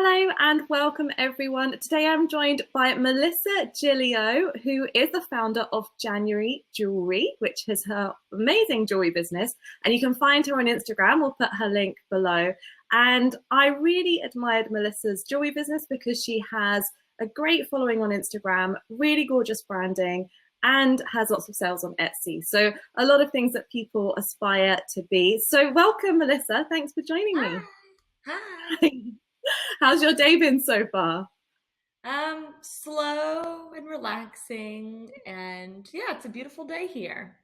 Hello and welcome everyone. Today I'm joined by Melissa Gillio, who is the founder of Jewellery, which is her amazing jewelry business. And you can find her on Instagram. We'll put her link below. And I really admired Melissa's jewelry business because she has a great following on Instagram, really gorgeous branding, and has lots of sales on Etsy. So a lot of things that people aspire to be. So welcome, Melissa. Thanks for joining me. Hi. How's your day been so far? Slow and relaxing, and yeah, it's a beautiful day here.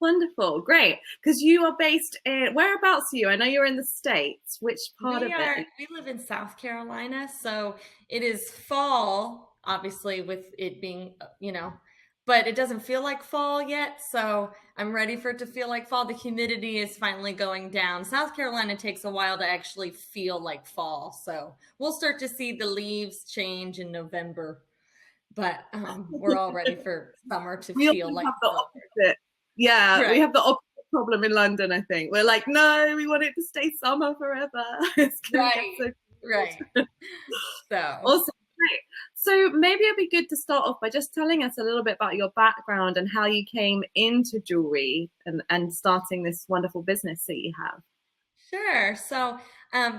Wonderful, great. Because you are based in, whereabouts are you? I know you're in the States. Which part of it? We live in South Carolina, so it is fall, obviously, with it being, but it doesn't feel like fall yet, so I'm ready for it to feel like fall. The humidity is finally going down. South Carolina takes a while to actually feel like fall, so we'll start to see the leaves change in November, but we're all ready for summer to We feel often like have the fall. opposite. Yeah, we Right, have the opposite problem in London, I think. We're like, no, we want it to stay summer forever. It's going to get right, so right. cold. So. Awesome, great. So maybe it'd be good to start off by just telling us a little bit about your background and how you came into jewelry and starting this wonderful business that you have. Sure.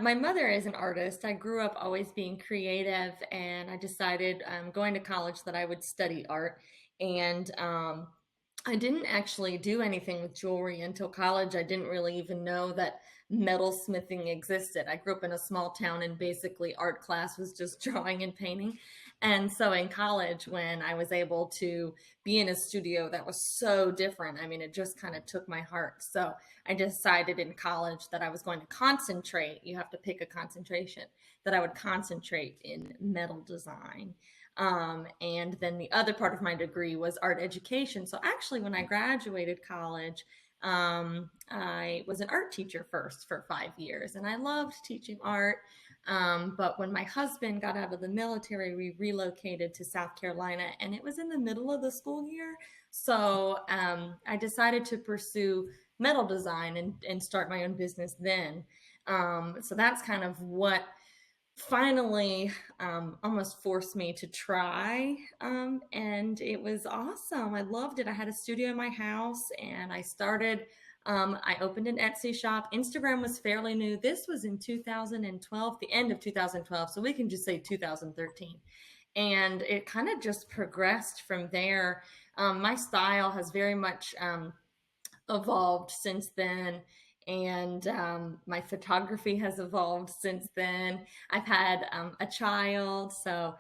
My mother is an artist. I grew up always being creative, and I decided going to college that I would study art. And I didn't actually do anything with jewelry until college. I didn't really even know that metalsmithing existed. I grew up in a small town, and basically art class was just drawing and painting. And so in college, when I was able to be in a studio that was so different, I mean, it just kind of took my heart. So I decided in college that I was going to concentrate. You have to pick a concentration, that I would concentrate in metal design. And then the other part of my degree was art education. So actually, when I graduated college, I was an art teacher first for 5 years, and I loved teaching art. But when my husband got out of the military, we relocated to South Carolina, and it was in the middle of the school year. So I decided to pursue metal design and start my own business then. So that's kind of what finally almost forced me to try. And it was awesome. I loved it. I had a studio in my house, and I opened an Etsy shop. Instagram was fairly new. This was in 2012, the end of 2012. So we can just say 2013. And it kind of just progressed from there. My style has very much evolved since then, and my photography has evolved since then. I've had a child, so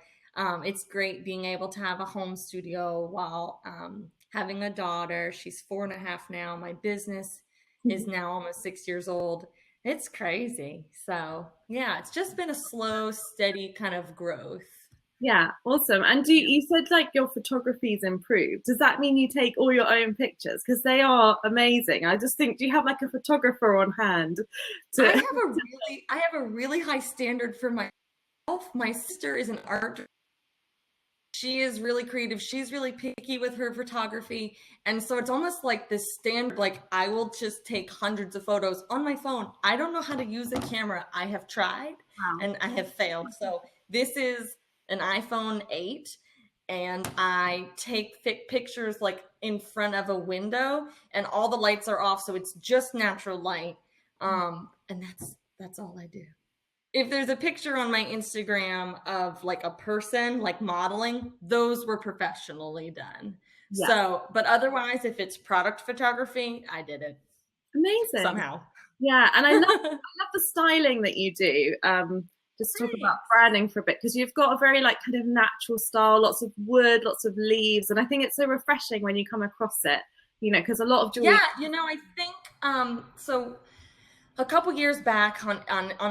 it's great being able to have a home studio while having a daughter. She's 4.5 now. My business is now almost 6 years old. It's crazy. So yeah, it's just been a slow, steady kind of growth. Yeah, awesome. And you said like your photography's improved. Does that mean you take all your own pictures? Because they are amazing. I just think, do you have like a photographer on hand I to have a really high standard for myself. My sister is an art. She is really creative. She's really picky with her photography. And so it's almost like this standard, like I will just take hundreds of photos on my phone. I don't know how to use a camera. I have tried wow. and I have failed. So this is an iPhone 8, and I take pictures like in front of a window, and all the lights are off. So it's just natural light. And that's all I do. If there's a picture on my Instagram of like a person like modeling, those were professionally done. Yeah, So, but otherwise, if it's product photography, I did it amazing. somehow. Yeah, and I love the styling that you do. Just talk about Thanks. branding for a bit because you've got a very like kind of natural style, lots of wood, lots of leaves, and I think it's so refreshing when you come across it. Because a lot of Yeah, jewelry. I think so a couple years back on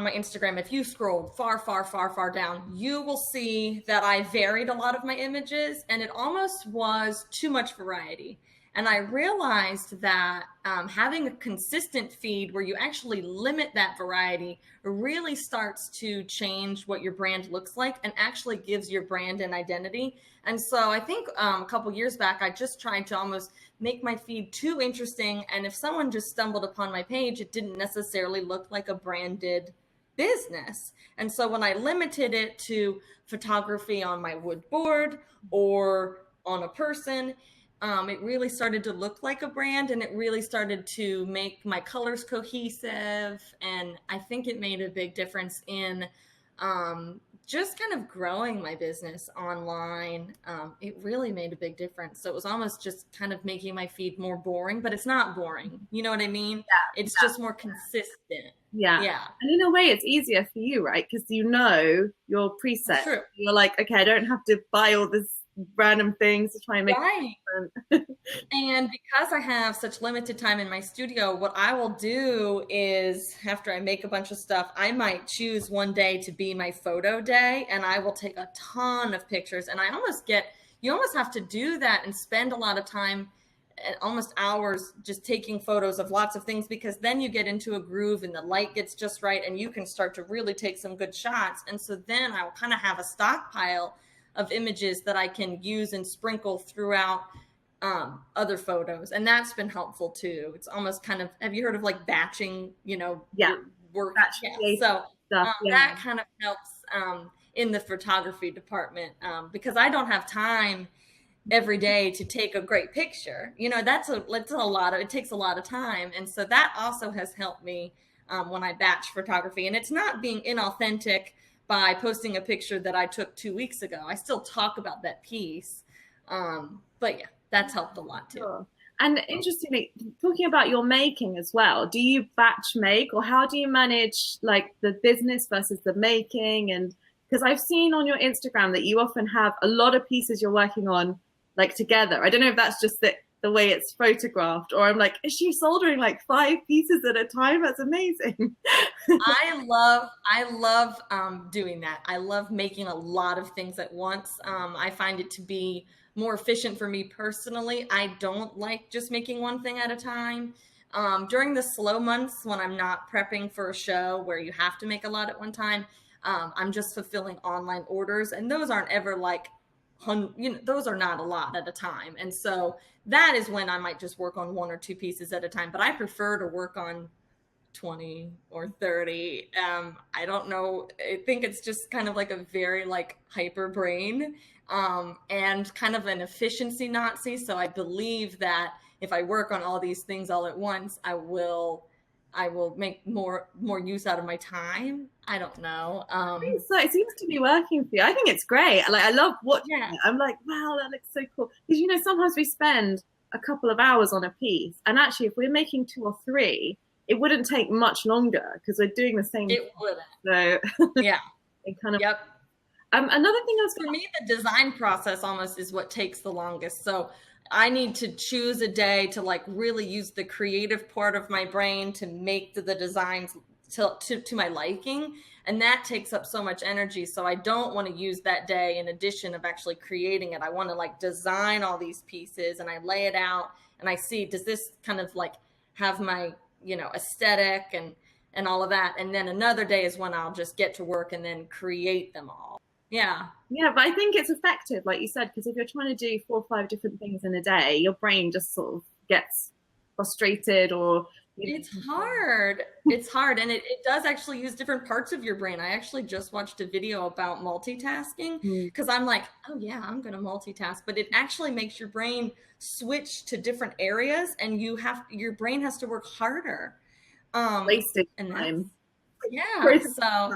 my Instagram, if you scroll far down, you will see that I varied a lot of my images, and it almost was too much variety. And I realized that having a consistent feed where you actually limit that variety really starts to change what your brand looks like and actually gives your brand an identity. And so I think a couple years back, I just tried to almost make my feed too interesting. And if someone just stumbled upon my page, it didn't necessarily look like a branded business. And so when I limited it to photography on my wood board or on a person, it really started to look like a brand, and it really started to make my colors cohesive. And I think it made a big difference in just kind of growing my business online. It really made a big difference. So it was almost just kind of making my feed more boring, but it's not boring. You know what I mean? Yeah, It's just more consistent. yeah. Yeah. And in a way, it's easier for you, right? Because you know your preset. True. You're like, okay, I don't have to buy all this random things to try and make Right. it different. And because I have such limited time in my studio, what I will do is after I make a bunch of stuff, I might choose one day to be my photo day, and I will take a ton of pictures. And you almost have to do that and spend a lot of time, almost hours, just taking photos of lots of things, because then you get into a groove and the light gets just right and you can start to really take some good shots. And so then I will kind of have a stockpile of images that I can use and sprinkle throughout other photos. And that's been helpful too. It's almost kind of, have you heard of like batching, Yeah. work? Yeah. So Stuff, that kind of helps in the photography department, because I don't have time every day to take a great picture. It takes a lot of time. And so that also has helped me when I batch photography. And it's not being inauthentic by posting a picture that I took 2 weeks ago. I still talk about that piece. But yeah, that's helped a lot too. Sure. And interestingly, talking about your making as well, do you batch make, or how do you manage like the business versus the making? And because I've seen on your Instagram that you often have a lot of pieces you're working on like together. I don't know if that's just the way it's photographed, or I'm like, is she soldering like 5 pieces at a time? That's amazing. I love doing that. I love making a lot of things at once. I find it to be more efficient for me personally. I don't like just making one thing at a time. During the slow months when I'm not prepping for a show where you have to make a lot at one time, I'm just fulfilling online orders, and those aren't ever like, those are not a lot at a time. And so that is when I might just work on 1 or 2 pieces at a time, but I prefer to work on 20 or 30. I don't know. I think it's just kind of like a very like hyper brain, and kind of an efficiency Nazi. So I believe that if I work on all these things all at once, I will make more use out of my time. I don't know. So it seems to be working for you. I think it's great. Like, I love watching Yeah. it. I'm like, wow, that looks so cool. Because sometimes we spend a couple of hours on a piece, and actually, if we're making 2 or 3, it wouldn't take much longer because we're doing the same. It wouldn't. So Yeah. it kind of. Yep. Another thing I was For me, the design process almost is what takes the longest. So I need to choose a day to like really use the creative part of my brain to make the designs to my liking. And that takes up so much energy. So I don't want to use that day in addition of actually creating it. I want to like design all these pieces, and I lay it out and I see, does this kind of like have my, aesthetic and all of that. And then another day is when I'll just get to work and then create them all. Yeah. Yeah, but I think it's effective, like you said, because if you're trying to do 4 or 5 different things in a day, your brain just sort of gets frustrated, or it's hard. It's hard. And it does actually use different parts of your brain. I actually just watched a video about multitasking, because I'm like, oh yeah, I'm going to multitask, but it actually makes your brain switch to different areas, and your brain has to work harder. Wasted time. Yeah, so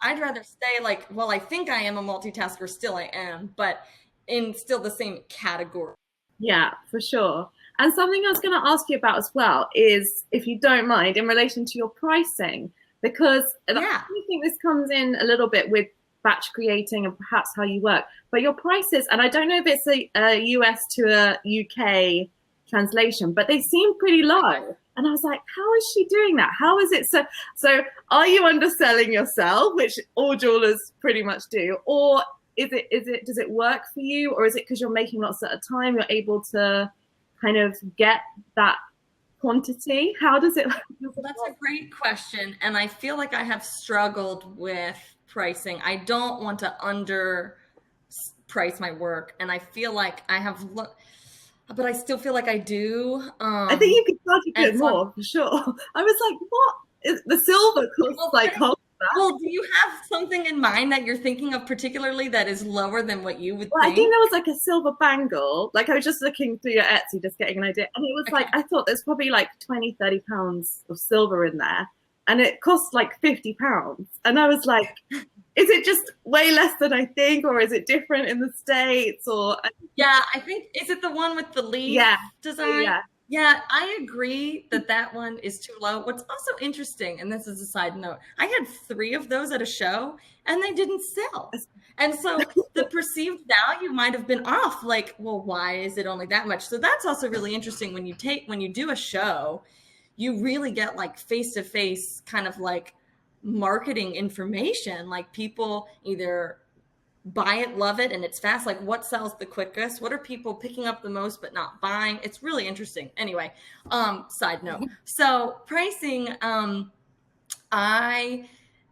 I'd rather stay like, well, I think I am a multitasker, still I am, but in still the same category. Yeah, for sure. And something I was going to ask you about as well is, if you don't mind, in relation to your pricing, because I think this comes in a little bit with batch creating and perhaps how you work, but your prices, and I don't know if it's a US to a UK translation, but they seem pretty low. And I was like, how is she doing that? How is it so are you underselling yourself, which all jewelers pretty much do, or does it work for you, or is it because you're making lots at a time, you're able to kind of get that quantity? How does it That's a great question, and I feel like I have struggled with pricing. I don't want to under price my work, and I feel like I have but I still feel like I do. I think you could charge a bit more, for sure. I was like, what? The silver costs like half Well, do you have something in mind that you're thinking of particularly that is lower than what you would Well, I think think? there was like a silver bangle. Like I was just looking through your Etsy, just getting an idea. And it was like, Okay. I thought there's probably like 20, 30 pounds of silver in there. And it cost like 50 pounds. And I was like, is it just way less than I think? Or is it different in the States? Or, Yeah, I think, is it the one with the leaf yeah, design? yeah. Yeah, I agree that that one is too low. What's also interesting, and this is a side note, I had 3 of those at a show and they didn't sell. And so the perceived value might have been off, like, well, why is it only that much? So that's also really interesting when you do a show, you really get like face to face kind of like marketing information, like people either buy it, love it, and it's fast. Like, what sells the quickest? What are people picking up the most but not buying? It's really interesting. Anyway, side note. So pricing, I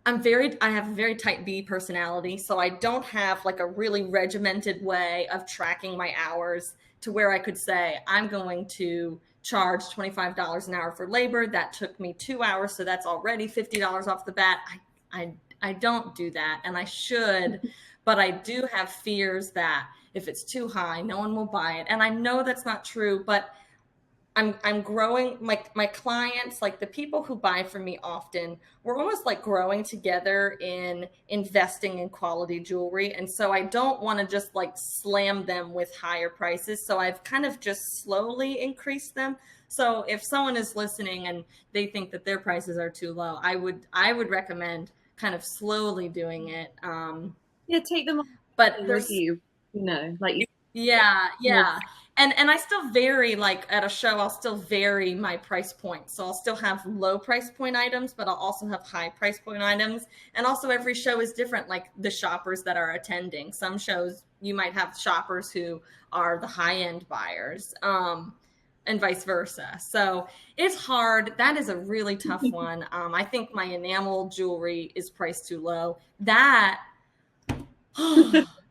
I have a very type B personality, so I don't have like a really regimented way of tracking my hours to where I could say I'm going to charge $25 an hour for labor. That took me 2 hours, so that's already $50 off the bat. I don't do that, and I should, but I do have fears that if it's too high, no one will buy it. And I know that's not true, but I'm growing my clients, like the people who buy from me often, we're almost like growing together in investing in quality jewelry. And so I don't want to just like slam them with higher prices. So I've kind of just slowly increased them. So if someone is listening and they think that their prices are too low, I would recommend kind of slowly doing it. Yeah, take them But with there's you, you know, like you yeah, know, yeah. And I still vary, like at a show, I'll still vary my price point. So I'll still have low price point items, but I'll also have high price point items. And also every show is different, like the shoppers that are attending. Some shows you might have shoppers who are the high end buyers, and vice versa. So it's hard. That is a really tough one. I think my enamel jewelry is priced too low. That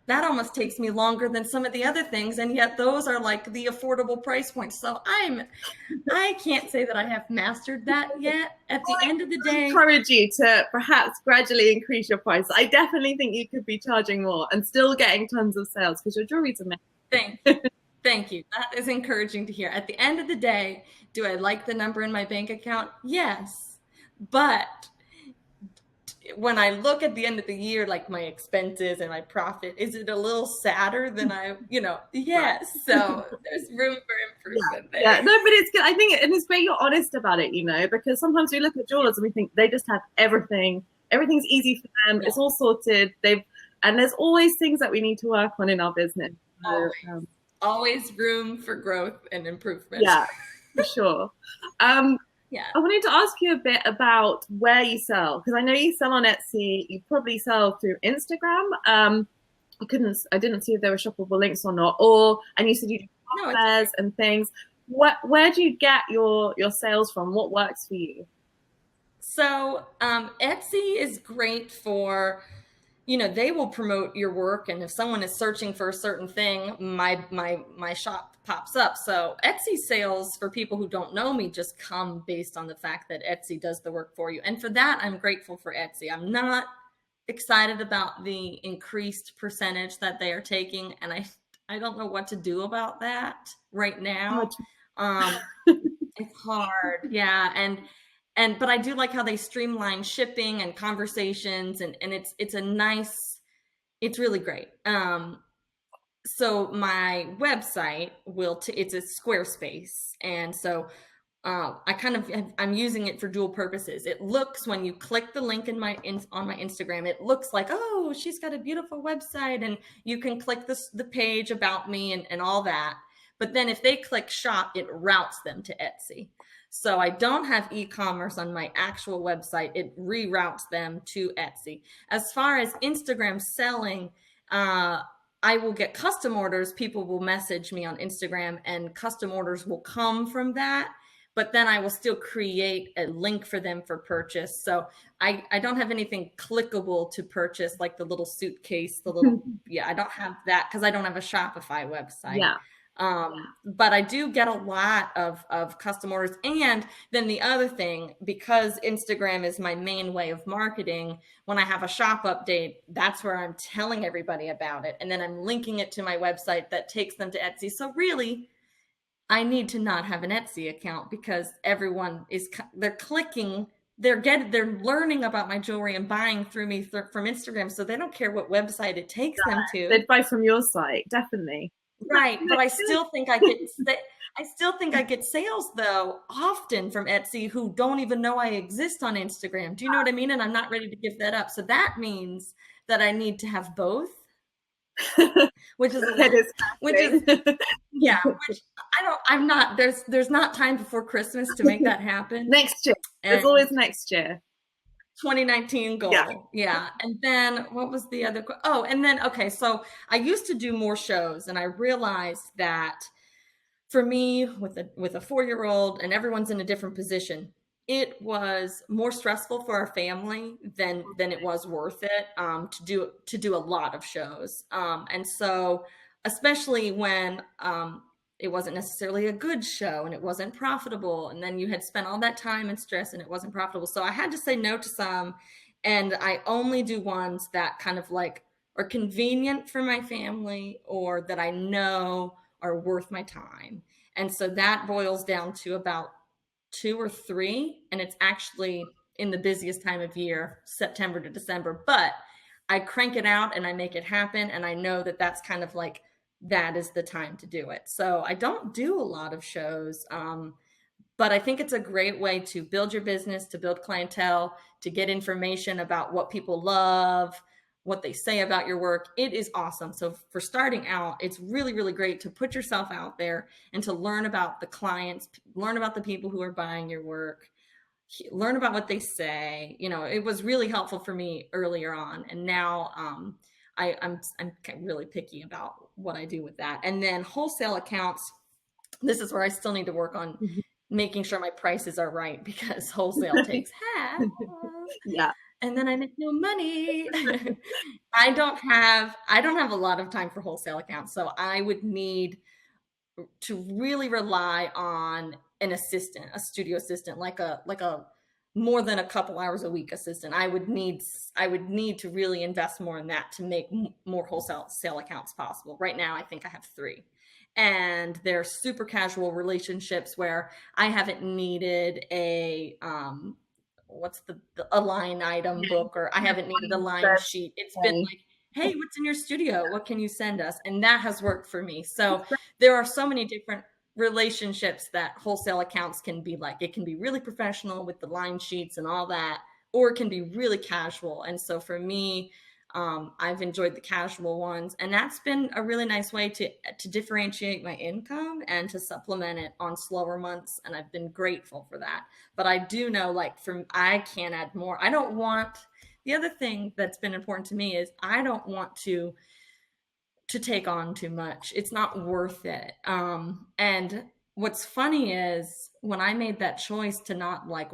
that almost takes me longer than some of the other things, and yet those are like the affordable price points. So I can't say that I have mastered that yet. At the end of the day, encourage you to perhaps gradually increase your price. I definitely think you could be charging more and still getting tons of sales because your jewelry's amazing. thank thank you. That is encouraging to hear. At the end of the day, do I like the number in my bank account? Yes. But when I look at the end of the year, like my expenses and my profit, is it a little sadder than yes. So there's room for Yeah, improvement yeah, there. no, but it's good. I think, and it's great you're honest about it, you know, because sometimes we look at jewelers and we think they just have everything. Everything's easy for them. Yeah. It's all sorted. And there's always things that we need to work on in our business. So, Always. Always room for growth and improvement. yeah, for sure. Um, Yeah. I wanted to ask you a bit about where you sell because I know you sell on Etsy. You probably sell through Instagram. I didn't see if there were shoppable links or not. And you said you do No, fairs and things. Where do you get your sales from? What works for you? so Etsy is great for, they will promote your work, and if someone is searching for a certain thing, my shop pops up. So Etsy sales, for people who don't know me, just come based on the fact that Etsy does the work for you. And for that, I'm grateful for Etsy. I'm not excited about the increased percentage that they are taking, and I don't know what to do about that right now. Um, it's hard, yeah, and but I do like how they streamline shipping and conversations, and it's a nice, it's really great. So my website it's a Squarespace, and so I'm using it for dual purposes. It looks, when you click the link on my Instagram, it looks like, oh, she's got a beautiful website, and you can click the page about me and all that. But then if they click shop, it routes them to Etsy. So I don't have e-commerce on my actual website. It reroutes them to Etsy. As far as Instagram selling, I will get custom orders. People will message me on Instagram, and custom orders will come from that. But then I will still create a link for them for purchase. So I don't have anything clickable to purchase, like the little suitcase, I don't have that because I don't have a Shopify website. Yeah. But I do get a lot of custom orders. And then the other thing, because Instagram is my main way of marketing, when I have a shop update, that's where I'm telling everybody about it. And then I'm linking it to my website that takes them to Etsy. So really, I need to not have an Etsy account because everyone is, they're clicking, they're learning about my jewelry and buying through me from Instagram. So they don't care what website it takes them to. They'd buy from your site, definitely. Right, but I still think I get sales though often from Etsy who don't even know I exist on Instagram. Do you know what I mean? And I'm not ready to give that up. So that means that I need to have both, which is yeah, which I'm not, there's not time before Christmas to make that happen. Next year. There's always next year. 2019 goal. Yeah. And then what was the other? Oh, and then, okay. So I used to do more shows and I realized that for me with a 4-year-old and everyone's in a different position, it was more stressful for our family than it was worth it, to do a lot of shows. And so especially when, it wasn't necessarily a good show and it wasn't profitable. And then you had spent all that time and stress and it wasn't profitable. So I had to say no to some, and I only do ones that kind of like are convenient for my family or that I know are worth my time. And so that boils down to about 2 or 3. And it's actually in the busiest time of year, September to December, but I crank it out and I make it happen. And I know that that's kind of like, that is the time to do it. So I don't do a lot of shows, but I think it's a great way to build your business, to build clientele, to get information about what people love, what they say about your work. It is awesome. So for starting out, it's really, really great to put yourself out there and to learn about the clients, learn about the people who are buying your work, learn about what they say. You know, it was really helpful for me earlier on. And now, I'm really picky about what I do with that. And then wholesale accounts, this is where I still need to work on making sure my prices are right because wholesale takes half. Yeah. And then I make no money. I don't have a lot of time for wholesale accounts. So I would need to really rely on an assistant, a studio assistant, like a more than a couple hours a week assistant. I would need to really invest more in that to make more wholesale sale accounts possible. Right now, I think I have 3. And they're super casual relationships where I haven't needed a, a line item book, or I haven't needed a line sheet. It's been like, hey, what's in your studio? What can you send us? And that has worked for me. So there are so many different relationships that wholesale accounts can be like. It can be really professional with the line sheets and all that, or it can be really casual. And so for me, I've enjoyed the casual ones, and that's been a really nice way to differentiate my income and to supplement it on slower months. And I've been grateful for that. But I do know, like, I can add more. I don't want, the other thing that's been important to me is I don't want to take on too much. It's not worth it. And what's funny is when I made that choice to not like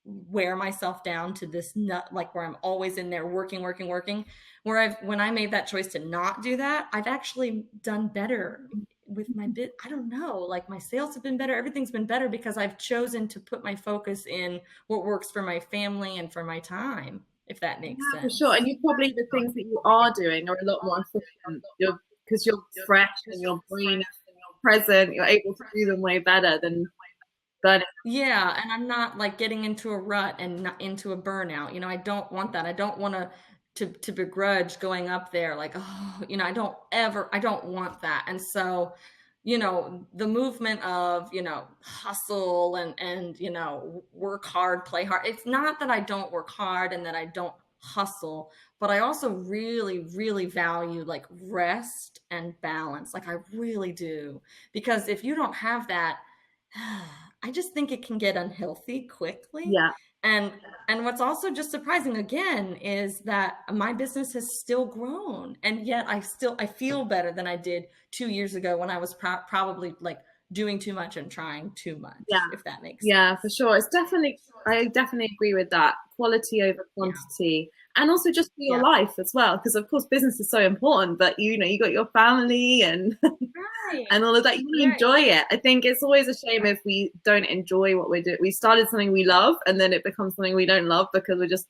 wear myself down to this nut, like where I'm always in there working, when I made that choice to not do that, I've actually done better with my I don't know, like my sales have been better. Everything's been better because I've chosen to put my focus in what works for my family and for my time. If that makes sense. For sure. And you probably, the things that you are doing are a lot more efficient because you're fresh and your brain is present. You're able to do them way better than burning. Yeah. And I'm not like getting into a rut and not into a burnout. You know, I don't want that. I don't want to begrudge going up there. Like, oh, you know, I don't want that. And so, you know, the movement of, you know, hustle and, you know, work hard, play hard. It's not that I don't work hard and that I don't hustle, but I also really, really value like rest and balance. Like I really do, because if you don't have that, I just think it can get unhealthy quickly. Yeah. And what's also just surprising again is that my business has still grown, and yet I feel better than I did 2 years ago when I was probably like doing too much and trying too Yeah. much, if that makes Yeah, for sense. sure. I definitely agree with that. Quality over Yeah. quantity. And also just for your Yeah. life as well, because of course business is so important, but you know, you got your family and Right. and all of that. You want to Right. enjoy it. I think it's always a shame if we don't enjoy what we're doing. We started something we love and then it becomes something we don't love because we're just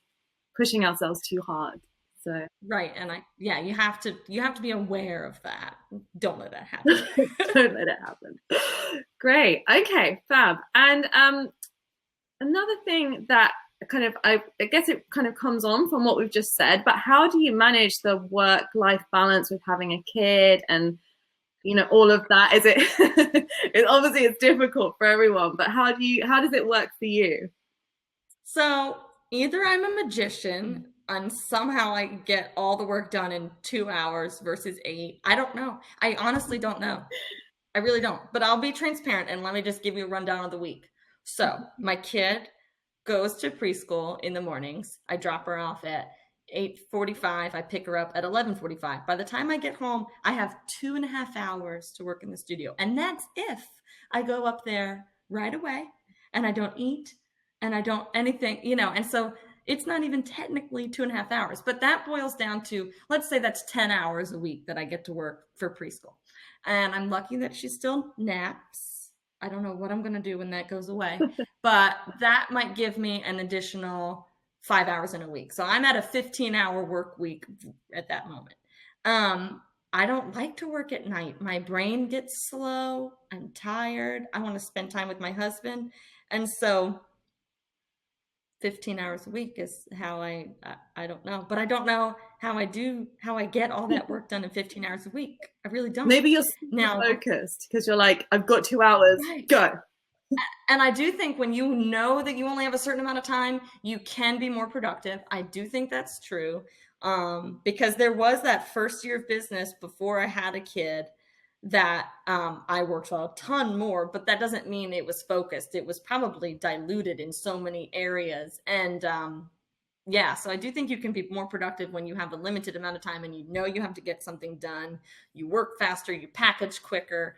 pushing ourselves too hard. So Right. And yeah, you have to be aware of that. Don't let that happen. don't let it happen. Great. Okay, fab. And another thing that kind of I guess it kind of comes on from what we've just said, but how do you manage the work-life balance with having a kid and you know all of that? Is it it obviously it's difficult for everyone, but how does it work for you? So either I'm a magician and somehow I get all the work done in 2 hours versus 8. I don't know. I honestly don't know. I really don't. But I'll be transparent and let me just give you a rundown of the week. So my kid goes to preschool in the mornings. I drop her off at 8:45. I pick her up at 11:45. By the time I get home, I have 2.5 hours to work in the studio. And that's if I go up there right away and I don't eat and I don't anything, and so it's not even technically 2.5 hours, but that boils down to, let's say that's 10 hours a week that I get to work for preschool. And I'm lucky that she still naps. I don't know what I'm going to do when that goes away, but that might give me an additional 5 hours in a week. So I'm at a 15-hour work week at that moment. I don't like to work at night. My brain gets slow. I'm tired. I want to spend time with my husband. And so 15 hours a week is how I don't know, but I don't know how I get all that work done in 15 hours a week. I really don't. Maybe you're super Now, focused because you're like, I've got 2 hours, right. go. And I do think when you know that you only have a certain amount of time, you can be more productive. I do think that's true. Because there was that first year of business before I had a kid that I worked a ton more, but that doesn't mean it was focused. It was probably diluted in so many areas. And yeah, so I do think you can be more productive when you have a limited amount of time and you know you have to get something done. You work faster, you package quicker.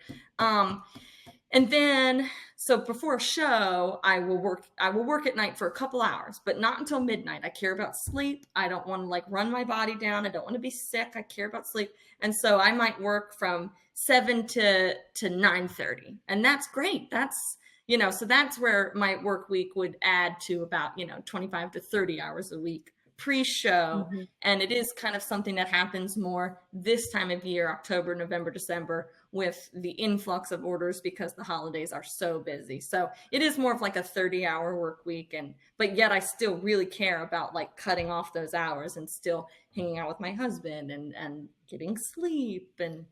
And then, so before a show, I will work at night for a couple hours, but not until midnight. I care about sleep. I don't want to like run my body down. I don't want to be sick. I care about sleep. And so I might work from 7 to 9:30. And that's great. So that's where my work week would add to about, 25 to 30 hours a week pre-show. Mm-hmm. And it is kind of something that happens more this time of year, October, November, December, with the influx of orders because the holidays are so busy. So it is more of like a 30-hour work week, but yet I still really care about like cutting off those hours and still hanging out with my husband and getting sleep and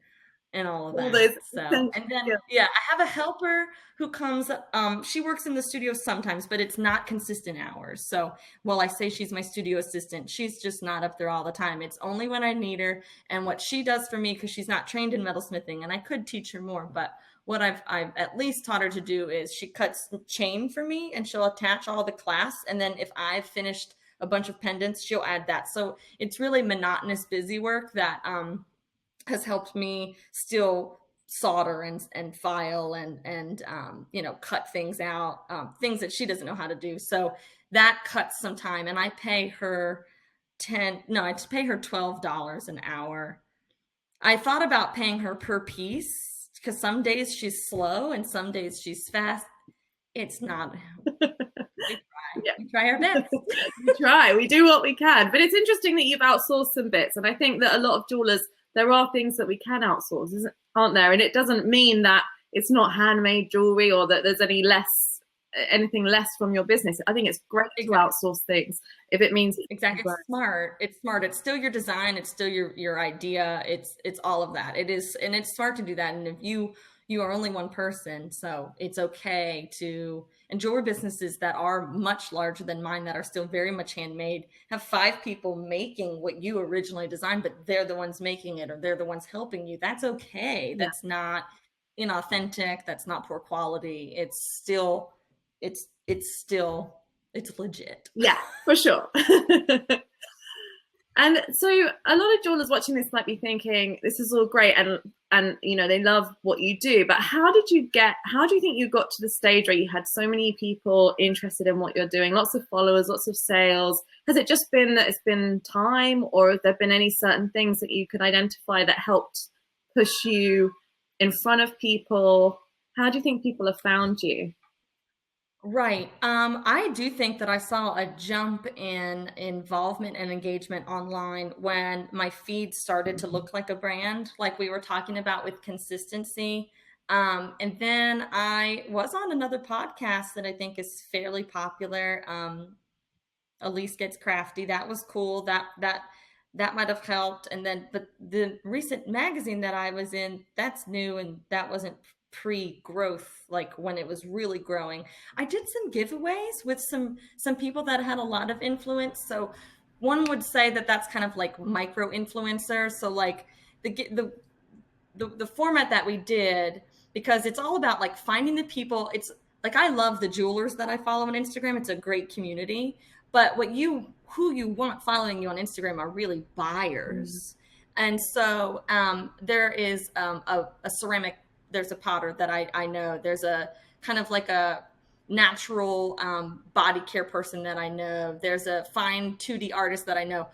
all of All that. those So, and then, yeah, I have a helper who comes, she works in the studio sometimes, but it's not consistent hours. So while I say she's my studio assistant, she's just not up there all the time. It's only when I need her. And what she does for me, because she's not trained in metalsmithing, and I could teach her more, but what I've at least taught her to do is she cuts chain for me and she'll attach all the clasps. And then if I've finished a bunch of pendants, she'll add that. So it's really monotonous, busy work that, has helped me still solder and file and cut things out, things that she doesn't know how to do. So that cuts some time, and I pay her I pay her $12 an hour. I thought about paying her per piece because some days she's slow and some days she's fast. It's not. We try our best. We try. We do what we can. But it's interesting that you've outsourced some bits. And I think that a lot of jewelers, there are things that we can outsource, aren't there? And it doesn't mean that it's not handmade jewelry or that there's anything less from your business. I think it's great to outsource things if it means exactly. It's smart. It's smart. It's still your design. It's still your idea. It's all of that. It is, and it's smart to do that. And if you are only one person, so it's okay to. And jewelry businesses that are much larger than mine, that are still very much handmade, have 5 people making what you originally designed, but they're the ones making it, or they're the ones helping you. That's okay. Yeah. That's not inauthentic. That's not poor quality. It's legit. Yeah, for sure. And so a lot of jewelers watching this might be thinking, this is all great. And and they love what you do. But how do you think you got to the stage where you had so many people interested in what you're doing, lots of followers, lots of sales? Has it just been that it's been time, or have there been any certain things that you could identify that helped push you in front of people? How do you think people have found you? Right. I do think that I saw a jump in involvement and engagement online when my feed started to look like a brand, like we were talking about with consistency. And then I was on another podcast that I think is fairly popular. Elise Gets Crafty. That was cool. That might have helped. And then, but the recent magazine that I was in, that's new, and that wasn't pre-growth, like when it was really growing. I did some giveaways with some people that had a lot of influence. So one would say that that's kind of like micro influencer. So like the format that we did, because it's all about like finding the people. It's like, I love the jewelers that I follow on Instagram. It's a great community. But who you want following you on Instagram are really buyers. And so there is a ceramic, there's a potter that I know. There's a kind of like a natural body care person that I know. There's a fine 2D artist that I know.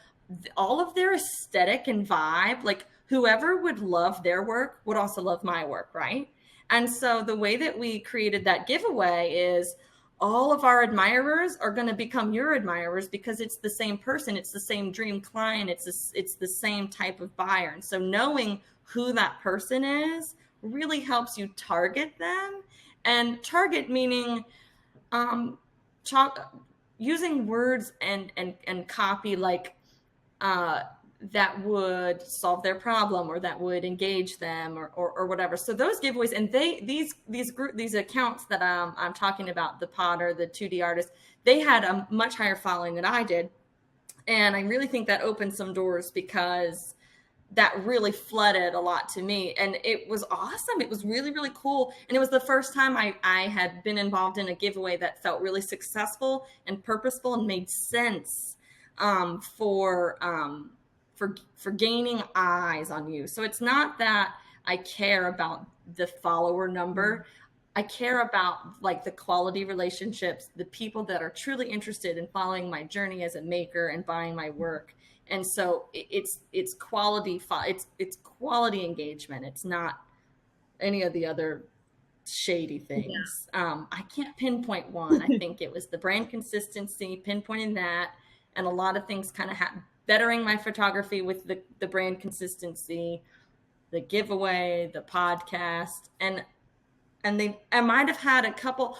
All of their aesthetic and vibe, like whoever would love their work would also love my work, right? And so the way that we created that giveaway is all of our admirers are going to become your admirers, because it's the same person, it's the same dream client, it's the same type of buyer. And so knowing who that person is really helps you target them. And target meaning using words and copy like that would solve their problem, or that would engage them, or whatever. So those giveaways, and these accounts that I'm talking about, the potter, the 2D artist, they had a much higher following than I did. And I really think that opened some doors, because that really flooded a lot to me. And it was awesome. It was really, really cool. And it was the first time I had been involved in a giveaway that felt really successful and purposeful and made sense for gaining eyes on you. So it's not that I care about the follower number. I care about like the quality relationships, the people that are truly interested in following my journey as a maker and buying my work. And so it's quality, it's quality engagement. It's not any of the other shady things. Yeah. I can't pinpoint one. I think it was the brand consistency, pinpointing that, and a lot of things kind of bettering my photography with the brand consistency, the giveaway, the podcast, and I might have had a couple.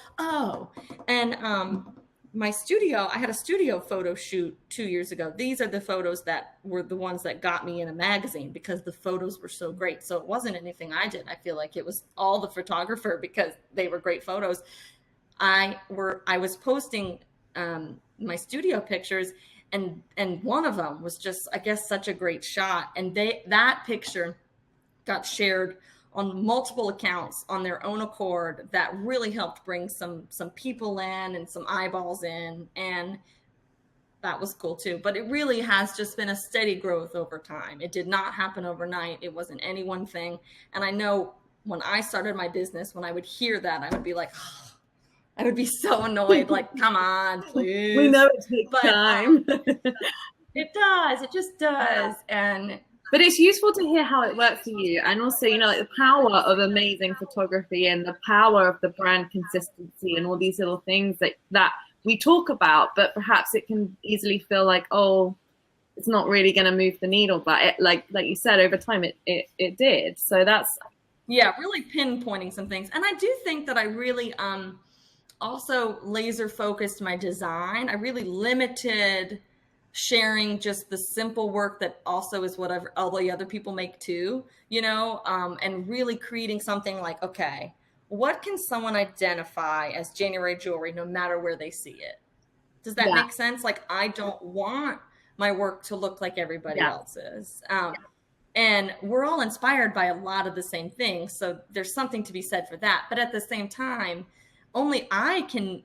My studio, I had a studio photo shoot 2 years ago. These are the photos that were the ones that got me in a magazine, because the photos were so great. So it wasn't anything I did. I feel like it was all the photographer, because they were great photos. I was posting my studio pictures, and one of them was just, I guess, such a great shot. And that picture got shared on multiple accounts on their own accord. That really helped bring some people in and some eyeballs in. And that was cool too. But it really has just been a steady growth over time. It did not happen overnight. It wasn't any one thing. And I know when I started my business, when I would hear that, I would be like, oh, I would be so annoyed, like, come on, please. We know it takes time. It does. It just does. But it's useful to hear how it worked for you. And also, like the power of amazing photography and the power of the brand consistency and all these little things that we talk about, but perhaps it can easily feel like, oh, it's not really going to move the needle. But it, like you said, over time, it did. So that's... Yeah, really pinpointing some things. And I do think that I really... also laser focused my design. I really limited sharing just the simple work that also is what all the other people make too, and really creating something like, okay, what can someone identify as January jewelry no matter where they see it? Does that make sense? Like, I don't want my work to look like everybody else's. And we're all inspired by a lot of the same things. So there's something to be said for that. But at the same time, only I can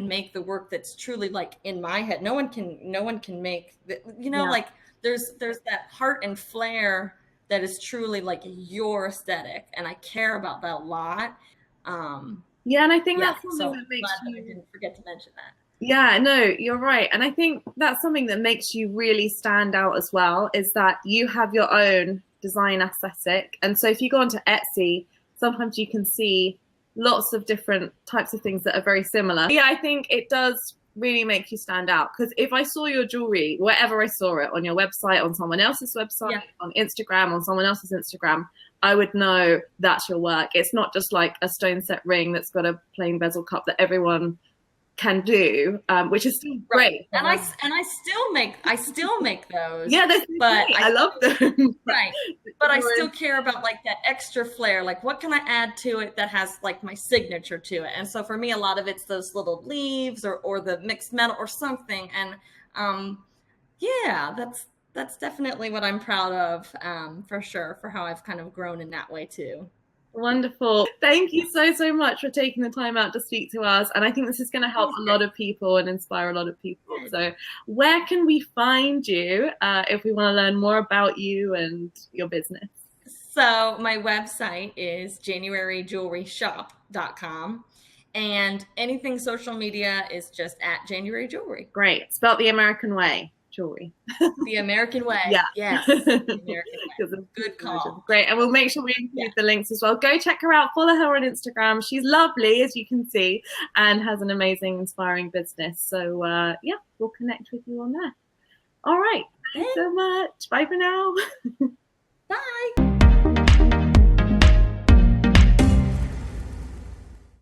make the work that's truly like in my head. No one can make like there's that heart and flair that is truly like your aesthetic. And I care about that a lot. Yeah, and I think Yeah, that's something so that makes glad that I you. didn't forget to mention that. Yeah, no, you're right. And I think that's something that makes you really stand out as well, is that you have your own design aesthetic. And so if you go onto Etsy, sometimes you can see lots of different types of things that are very similar. Yeah, I think it does really make you stand out, because if I saw your jewelry, wherever I saw it, on your website, on someone else's website, Yeah. on Instagram, on someone else's Instagram, I would know that's your work. It's not just like a stone set ring that's got a plain bezel cup that everyone can do, which is still Right. great. And I still make those. Yeah, that's But great. I love them. right. But I still care about like that extra flair. Like what can I add to it that has like my signature to it? And so for me, a lot of it's those little leaves or the mixed metal or something. And yeah, that's definitely what I'm proud of, for sure, for how I've kind of grown in that way too. Wonderful. Thank you so, so much for taking the time out to speak to us. And I think this is going to help a lot of people and inspire a lot of people. So where can we find you if we want to learn more about you and your business? So my website is januaryjewelryshop.com. And anything social media is just at January Jewelry. Great. Spelt the American way. Jewelry. The American way. Yeah. Yes. The American way. Good call. Great. And we'll make sure we include the links as well. Go check her out. Follow her on Instagram. She's lovely, as you can see, and has an amazing, inspiring business. So, yeah, we'll connect with you on there. All right. Thanks so much. Bye for now. Bye.